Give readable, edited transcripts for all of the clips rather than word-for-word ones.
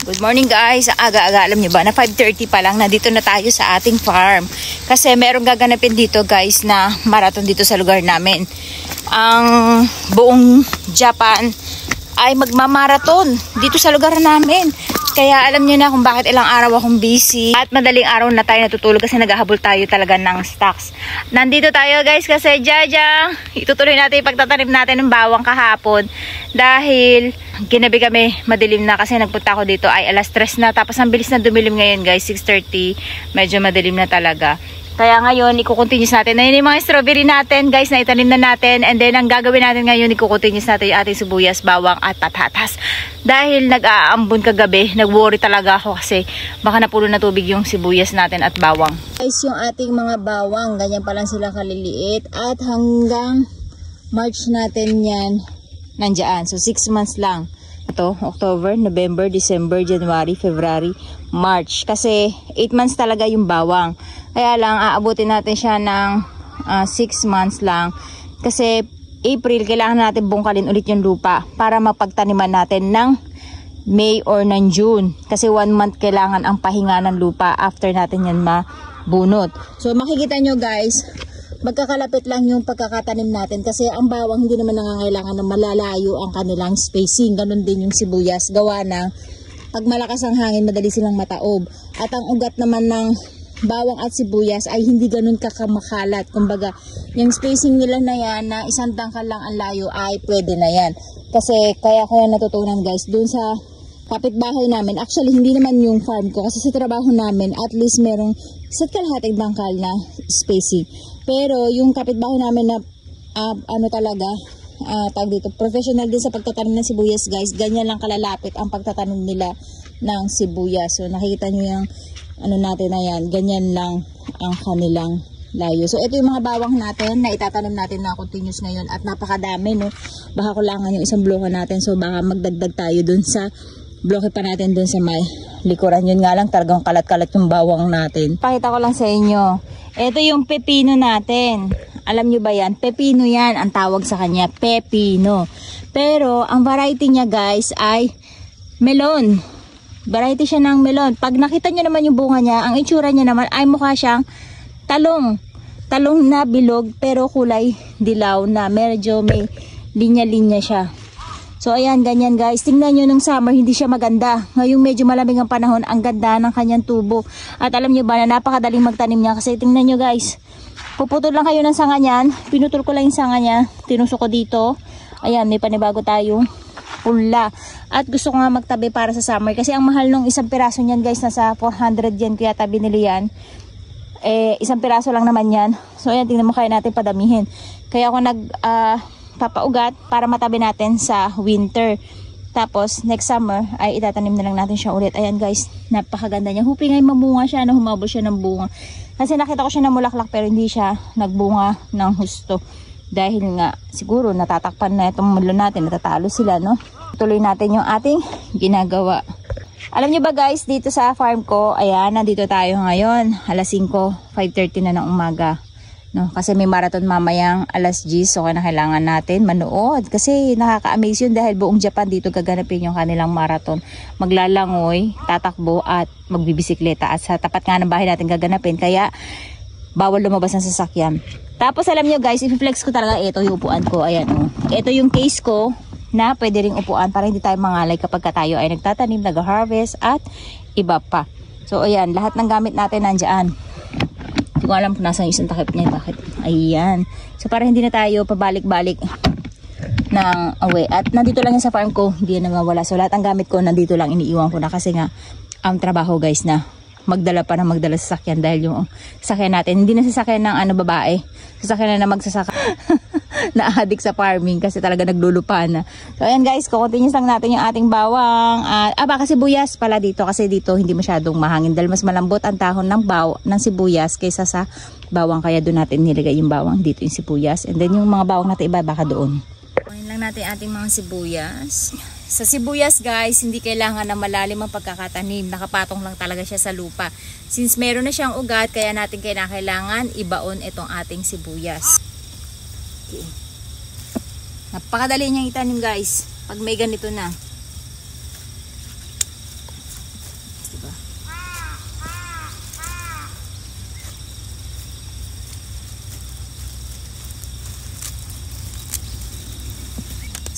Good morning guys, aga-aga alam nyo ba na 5:30 pa lang nandito na tayo sa ating farm. Kasi merong gaganapin dito guys na marathon dito sa lugar namin. Ang buong Japan ay magmamarathon dito sa lugar namin. Kaya alam nyo na kung bakit ilang araw akong busy. At madaling araw na tayo natutulog kasi naghahabol tayo talaga ng stocks. Nandito tayo guys kasi Jaja, itutuloy natin yung pagtatanim natin ng bawang kahapon. Dahil ginabi kami, madilim na kasi nagpunta ako dito ay alas 3 na. Tapos ang bilis na dumilim ngayon guys, 6:30. Medyo madilim na talaga. Kaya ngayon, iko-continuous natin. Na yun yung mga strawberry natin, guys, na itanim na natin. And then, ang gagawin natin ngayon, iko-continuous natin yung ating sibuyas, bawang at patatas. Dahil nag-aambon kagabi, nag-worry talaga ako kasi baka napulo na tubig yung sibuyas natin at bawang. Guys, yung ating mga bawang, ganyan pa lang sila kaliliit. At hanggang March natin yan, nandiyan. So, 6 months lang. Ito, October, November, December, January, February, March. Kasi 8 months talaga yung bawang. Kaya lang, aabutin natin siya ng 6 months lang. Kasi April, kailangan natin bungkalin ulit yung lupa para mapagtaniman natin ng May or ng June. Kasi 1 month kailangan ang pahinga ng lupa after natin yan mabunot. So makikita nyo guys, magkakalapit lang yung pagkakatanim natin kasi ang bawang hindi naman nangangailangan na malalayo ang kanilang spacing. Ganun din yung sibuyas. Gawa ng pag malakas ang hangin, madali silang mataob. At ang ugat naman ng bawang at sibuyas ay hindi ganun kakamakalat. Kumbaga, yung spacing nila na yan na isang tangkal lang ang layo ay pwede na yan. Kasi kaya ko yan natutunan guys, dun sa kapitbahay namin. Actually, hindi naman yung farm ko kasi sa trabaho namin, at least merong isa't kalahating tangkal na spacing. Pero yung kapitbahay namin na tawag dito, professional din sa pagtatanim ng sibuyas guys, ganyan lang kalalapit ang pagtatanim nila ng sibuyas. So nakikita nyo yung natin na yan, ganyan lang ang kanilang layo. So ito yung mga bawang natin na itatanim natin na continuous ngayon at napakadami, no? Baka kulangan yung isang bloke natin, so baka magdagdag tayo dun sa bloke pa natin dun sa may likuran. Yun nga lang, talagang kalat-kalat yung bawang natin. Pakita ko lang sa inyo, ito yung pepino natin. Alam nyo ba yan? Pepino yan ang tawag sa kanya, pepino. Pero ang variety niya guys ay melon. Variety siya ng melon. Pag nakita nyo naman yung bunga niya, ang itsura niya naman ay mukha siyang talong. Talong na bilog pero kulay dilaw na medyo may linya-linya siya. So ayan, ganyan guys. Tingnan nyo nung summer, hindi siya maganda. Ngayong medyo malamig ang panahon, ang ganda ng kanyang tubo. At alam nyo ba na napakadaling magtanim niya kasi tingnan nyo guys. Puputol lang kayo ng sanga niyan. Pinutol ko lang yung sanga niya. Tinusok ko dito. Ayan, may panibago tayong pula. At gusto ko nga magtabi para sa summer. Kasi ang mahal nung isang piraso niyan guys, nasa 400 yen kaya tabi nila yan. Isang piraso lang naman yan. So ayan, tingnan mo, kaya natin padamihin. Kaya ako papaugat para matabi natin sa winter. Tapos next summer ay itatanim na lang natin siya ulit. Ayan guys, napakaganda niya. Hoping ay mamunga siya, humabol siya ng bunga. Kasi nakita ko siya na mulaklak pero hindi siya nagbunga ng husto. Dahil nga siguro natatakpan na itong mulo natin, natatalo sila, no? Tuloy natin yung ating ginagawa. Alam niyo ba guys, dito sa farm ko, ayan, nandito tayo ngayon. Alas 5, 5:30 na ng umaga. No, kasi may marathon mamayang alas 10, so kailangan natin manood kasi nakaka-amaze yun dahil buong Japan dito gaganapin yung kanilang marathon. Maglalangoy, tatakbo at magbibisikleta at sa tapat nga ng bahay natin gaganapin, kaya bawal lumabas ng sasakyan. Tapos alam nyo guys, i-flex ko talaga ito yung upuan ko. Ayan, oh. Ito yung case ko na pwede ring upuan para hindi tayo mangalay kapag tayo ay nagtatanim, nag-harvest at iba pa. So ayan, lahat ng gamit natin nandyan. Hindi ko alam kung nasa yung isang takip niya. Bakit? Ayan. So para hindi na tayo pabalik-balik ng away. At nandito lang yan sa farm ko. Hindi yan nawawala. So lahat ng gamit ko nandito lang, iniiwan ko na. Kasi nga ang trabaho guys na magdala pa na magdala sa sasakyan. Dahil yung sasakyan natin, hindi na sasakyan ng babae. Sasakyan na magsasaka na adik sa farming kasi talaga naglulupa na. So ayan guys, kukontinuous lang natin yung ating bawang. Baka sibuyas pala dito kasi dito hindi masyadong mahangin dahil mas malambot ang tahon ng sibuyas kaysa sa bawang, kaya doon natin nilagay yung bawang, dito yung sibuyas. And then yung mga bawang natin iba baka doon. Kunin lang natin ating mga sibuyas. Sa sibuyas guys, hindi kailangan na malalim ang pagkakatanim. Nakapatong lang talaga siya sa lupa. Since meron na siyang ugat, kaya natin kailangan ibaon itong ating sibuyas. Okay. Napakadali niyang itanim guys pag may ganito na.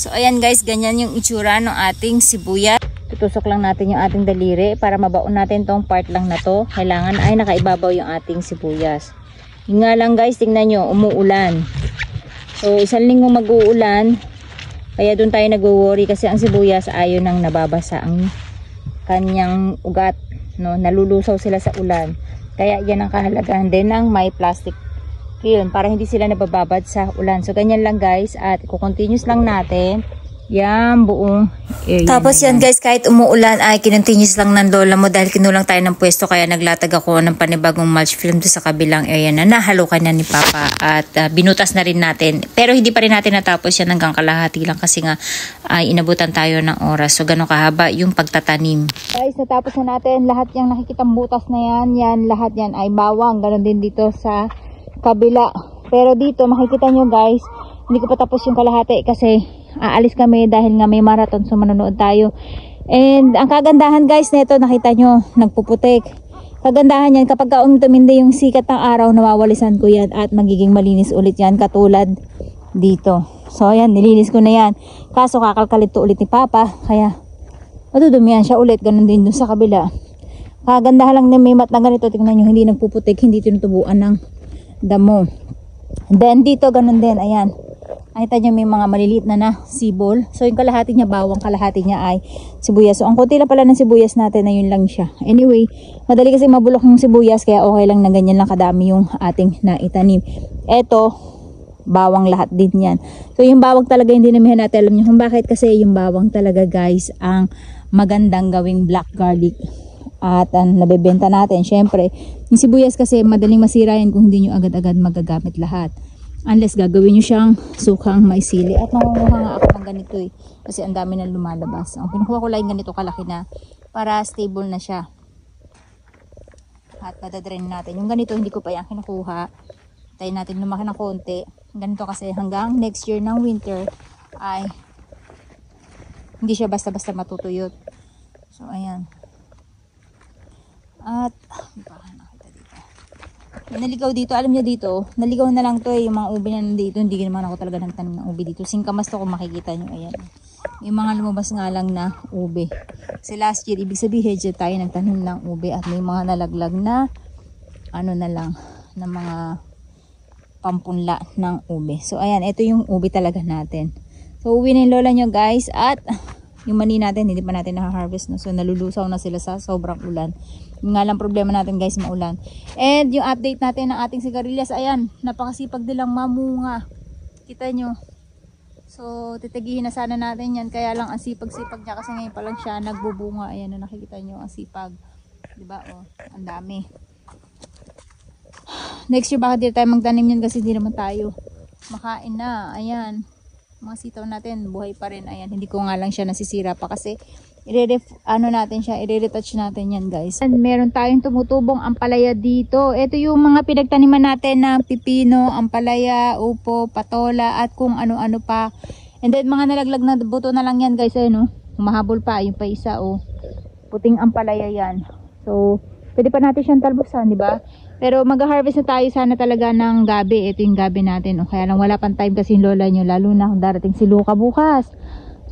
So ayan guys, ganyan yung itsura ng ating sibuyas. Tutusok lang natin yung ating daliri para mabaon natin tong part lang na to. Kailangan ay nakaibabaw yung ating sibuyas. Yun nga lang guys, tingnan nyo, umuulan. So isang linggo mag-uulan, kaya doon tayo nag-worry kasi ang sibuyas ayaw nang nababasa ang kanyang ugat, no? Nalulusaw sila sa ulan. Kaya yan ang kahalagahan din ng may plastic film para hindi sila nabababad sa ulan. So ganyan lang guys, at i-continuous lang natin yan buong area. Tapos yan guys, kahit umuulan ay kinontinuous lang ng lola mo dahil kinulang tayo ng pwesto, kaya naglatag ako ng panibagong mulch film doon sa kabilang area na nahalukan na ni Papa at binutas na rin natin. Pero hindi pa rin natin natapos yan, hanggang kalahati lang kasi nga ay inabutan tayo ng oras. So gano'ng kahaba yung pagtatanim. Guys, natapos na natin lahat yung nakikitang butas na yan. Lahat yan ay bawang. Ganon din dito sa kabila. Pero dito makikita nyo guys, hindi ko pa tapos yung kalahati kasi aalis kami dahil nga may marathon, so manonood tayo. And ang kagandahan guys nito, nakita nyo, nagpuputik. Kagandahan yan, kapag tumindi yung sikat ng araw, nawawalisan ko yan at magiging malinis ulit yan katulad dito. So ayan, nilinis ko na yan. Kaso kakalkalit to ulit ni Papa, kaya madudumihan siya ulit. Ganun din dun sa kabila. Kagandahan lang na may mat na ganito, tingnan nyo, hindi nagpuputik, hindi tinutubuan ng damo. Then dito ganun din, ayan. Nakita nyo may mga maliliit na sibol. So yung kalahati niya bawang, kalahati niya ay sibuyas. So ang konti lang pala ng sibuyas natin na yun lang siya. Anyway, madali kasi mabulok yung sibuyas, kaya okay lang na ganyan lang kadami yung ating naitanim. Eto, bawang lahat din yan. So yung bawang talaga hindi namin natin alam nyo kung bakit, kasi yung bawang talaga guys ang magandang gawing black garlic. At nabebenta natin. Syempre, yung sibuyas kasi madaling masira yan kung hindi nyo agad-agad magagamit lahat. Unless gagawin nyo siyang sukang maisili. At nangunguha nga ako ng ganito eh. Kasi ang dami na lumalabas. Ang kinukuha ko lang ganito kalaki na para stable na siya. At madadrain natin. Yung ganito hindi ko pa yan kinukuha. Tayo natin lumaki ng konti. Ganito kasi hanggang next year ng winter ay hindi siya basta-basta matutuyot. So ayan. At naligaw dito, alam niyo dito, naligaw na lang to eh, yung mga ubi na nandito. Hindi naman ako talaga nagtanim ng ubi dito. Singkamas to kung makikita nyo, ayan. Yung mga lumabas nga lang na ubi. Kasi last year, ibig sabihin, dyan tayo nagtanim ng ubi at may mga nalaglag na, ano na lang, na mga pampunla ng ubi. So ayan, ito yung ubi talaga natin. So uwi na yung lola nyo guys, at yung mani natin, hindi pa natin na-harvest. No? So nalulusaw na sila sa sobrang ulan. Yung nga lang problema natin guys, maulan. And yung update natin ng ating sigarilyas, ayan, napakasipag nilang mamunga. Kita nyo. So titigihin na sana natin yan. Kaya lang ang sipag-sipag niya kasi ngayon pa lang siya nagbubunga. Ayan na, nakikita nyo ang sipag. Diba? Oh, ang dami. Next year baka di tayo magtanim yan kasi hindi naman tayo makain na. Ayan. Mga sitaw natin, buhay pa rin. Ayan, hindi ko nga lang siya nasisira pa kasi i-retouch natin yan guys. And meron tayong tumutubong ampalaya dito. Ito yung mga pinagtaniman natin na pipino, ampalaya, upo, patola at kung ano-ano pa. And then mga nalaglag na buto na lang yan guys. Ayun, humahabol pa, yung pa isa puting ampalaya yan. So pwede pa natin siyang talbusan, di ba? Pero mag-harvest na tayo sana talaga ng gabi. Ito yung gabi natin. Kaya lang wala pang time kasi yung lola nyo, lalo na kung darating si Luca bukas.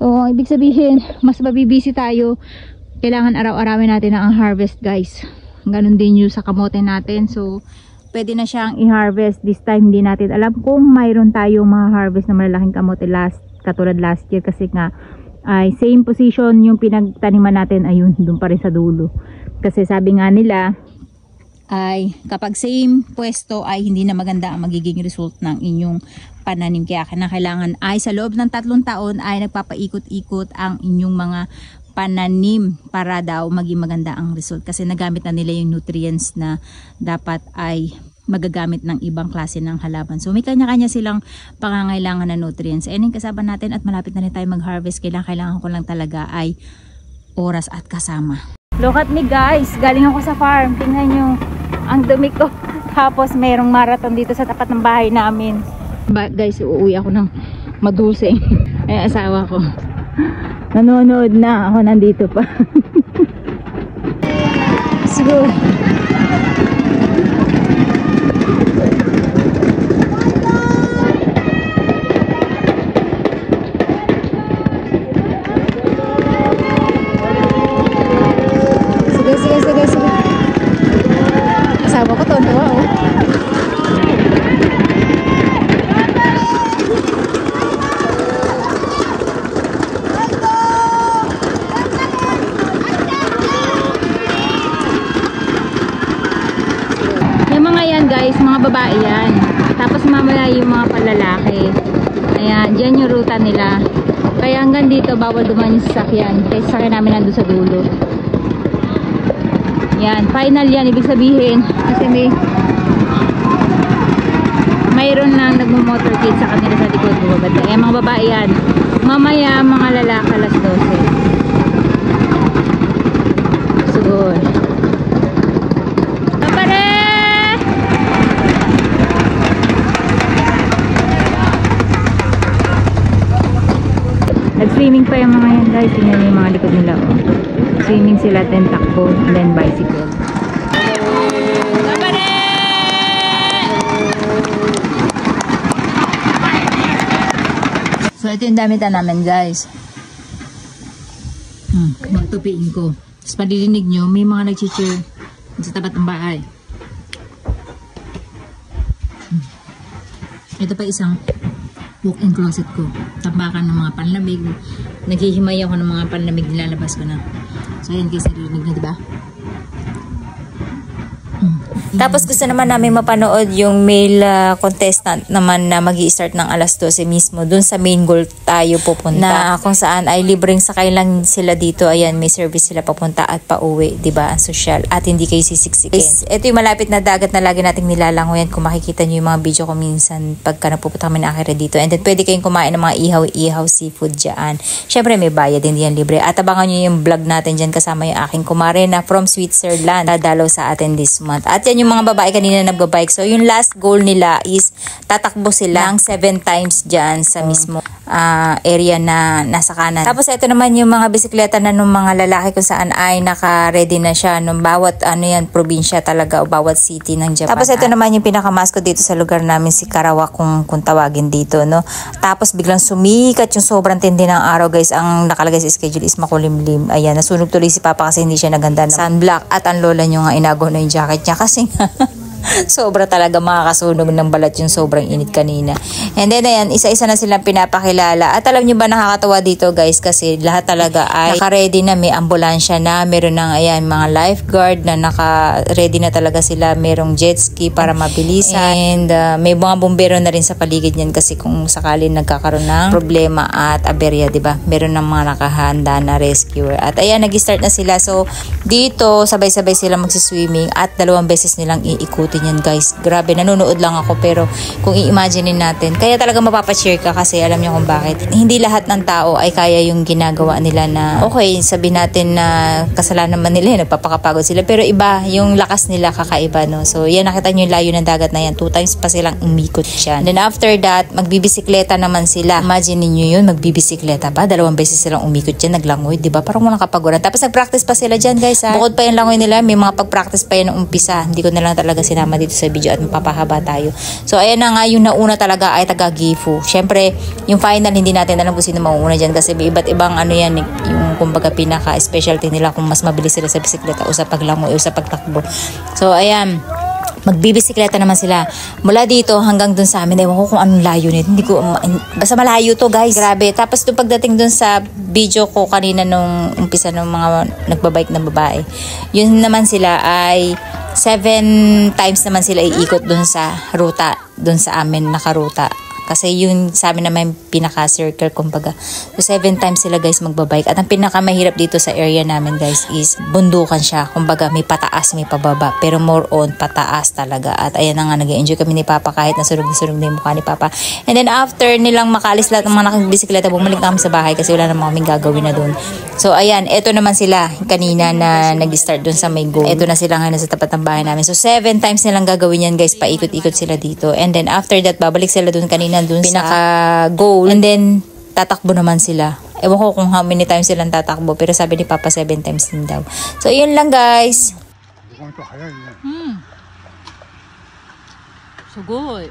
So ibig sabihin, mas mabibisi tayo. Kailangan araw-arawin natin ang harvest guys. Ganon din yung sa kamote natin. So pwede na siyang i-harvest. This time hindi natin alam kung mayroon tayong ma-harvest na malalaking kamote katulad last year. Kasi nga ay same position yung pinagtaniman natin, ayun, doon pa rin sa dulo. Kasi sabi nga nila ay kapag same pwesto ay hindi na maganda ang magiging result ng inyong pananim. Kaya kailangan ay sa loob ng 3 taon ay nagpapaikot-ikot ang inyong mga pananim para daw maging maganda ang result. Kasi nagamit na nila yung nutrients na dapat ay magagamit ng ibang klase ng halaman. So may kanya-kanya silang pangangailangan na nutrients. Ayan yung kasama natin at malapit na rin tayo mag-harvest. Kailangan ko lang talaga ay oras at kasama. Look at me guys, galing ako sa farm. Tingnan nyo, ang dumi ko. Tapos mayroong marathon dito sa tapat ng bahay namin. Guys, uuwi ako ng madusing. Ay, asawa ko. Nanonood na, ako nandito pa. Siguro. babae yan. Tapos mamaya yung mga palalaki. Ayan, dyan yung ruta nila. Kaya hanggang dito bawal dumaan yung sasakyan. Kaya sasakyan namin nandun sa dulo. Yan, final yan. Ibig sabihin, kasi mayroon lang nagmo-motorcade sa kanila sa likod. Eh, mga babae yan. Mamaya, mga lalaki alas 12. Siguro. Nag-swimming pa yung mga yan guys. Tingnan yung mga likod nila. Oh. Swimming sila, then takbo, then bicycle. So ito yung damitan namin guys. Magtupiin ko. Tapos padidinig nyo, may mga nag-cheer sa tapat ng bahay. Ito pa isang walk-in closet ko. Tapakan ng mga panlamig. Naghihimay ako ng mga panlamig, nilalabas ko na. So ayan guys, narinig na diba? Tapos gusto naman namin mapanood yung male contestant naman na magi-start ng alas 12 mismo. Dun sa main goal tayo pupunta. Na kung saan ay libreng sakay lang sila dito. Ayan, may service sila papunta at pauwi. Diba? Ang social. At hindi kayo sisiksikin. Ito yung malapit na dagat na lagi nating nilalangoyan. Kung makikita nyo yung mga video ko minsan pagka napupunta kami na Akira dito. And then pwede kayong kumain ng mga ihaw-ihaw seafood dyan. Syempre may bayad, hindi yan libre. At abangan nyo yung vlog natin dyan kasama yung aking kumare na from Switzerland. Dadalaw sa atin this month. At yan yung mga babae kanina nagbabike. So, yung last goal nila is tatakbo sila ng 7 times dyan sa mismo area na nasa kanan. Tapos, ito naman yung mga bisikleta na nung mga lalaki kung saan ay naka-ready na siya nung bawat probinsya talaga o bawat city ng Japan. Tapos, ito naman yung pinakamasko dito sa lugar namin, si Karawak kung tawagin dito, no? Tapos, biglang sumikat yung sobrang tindi ng araw, guys. Ang nakalagay sa schedule is makulimlim. Ayan, nasunog tuloy si Papa kasi hindi siya naganda ng sunblock. At ang lola nyo nga inago na yung jacket niya kasi sobra talaga makakasunog ng balat yung sobrang init kanina. And then ayan, isa-isa na silang pinapakilala. At alam nyo ba nakakatawa dito guys kasi lahat talaga ay naka-ready na, may ambulansya na, meron ng ayan mga lifeguard na naka-ready na talaga sila, merong jet ski para mabilisan. And may mga bumbero na rin sa paligid niyan kasi kung sakali nagkakaroon ng problema at aberya, 'di ba? Meron ng mga nakahanda na rescuer. At ayan, nag-start na sila. So dito sabay-sabay sila magsi-swimming at 2 beses nilang iikutin yan guys. Grabe, nanonood lang ako pero kung i-imaginein natin, kaya talaga mapapashare ka kasi alam niyo kung bakit. Hindi lahat ng tao ay kaya yung ginagawa nila na okay, sabihin natin na kasalanan naman nila, nagpapakapagod sila, pero iba, yung lakas nila kakaiba, no? So yan, nakita niyo yung layo ng dagat na yan, 2 times pa silang umikot siya. Then after that, magbibisikleta naman sila. Imagine niyo yun, magbibisikleta pa, 2 beses silang umikot dyan, naglangoy, diba? Parang walang kapaguran. Tapos nagpractice pa sila dyan guys, ha? Bukod pa yung langoy nila, may mga pagpractice pa yan ng umpisa. Hindi ko na lang talaga sinama dito sa video at mapapahaba tayo. So ayan na nga, yung nauna talaga ay taga Gifu. Syempre yung final hindi natin alam kung sino mauuna dyan kasi may iba't ibang yan, yung kumbaga pinaka specialty nila kung mas mabilis sila sa bisikleta o sa paglangoy o sa pagtakbo. So ayan, magbibisikleta naman sila mula dito hanggang dun sa amin. Ewan ko kung anong layo nito, hindi ko basta malayo to guys, grabe. Tapos nung pagdating dun sa video ko kanina nung umpisa ng mga nagbabike na babae, yun naman sila ay 7 times naman sila iikot dun sa ruta, dun sa amin nakaruta. Kasi yun sa amin naman pinaka-circle kumbaga. So 7 times sila guys magbabike. At ang pinakamahirap dito sa area namin guys is bundukan siya. Kumbaga may pataas, may pababa. Pero more on pataas talaga. At ayan na nga, nag-enjoy kami ni Papa kahit nasunog na yung mukha ni Papa. And then after nilang makalis lahat ng mga nakabisikleta, bumalik na kami sa bahay kasi wala naman kaming gagawin na dun. So ayan, eto naman sila kanina na nag-start dun sa may goal. Eto na sila ngayon sa tapat ng bahay namin. So 7 times nilang gagawin yan guys, paikot-ikot sila dito. And then after that, babalik sila dun kanina dun pinaka goal, and then tatakbo naman sila. Ewan ko kung how many times silang tatakbo, pero sabi ni Papa 7 times din daw. So yun lang guys. Sugoi.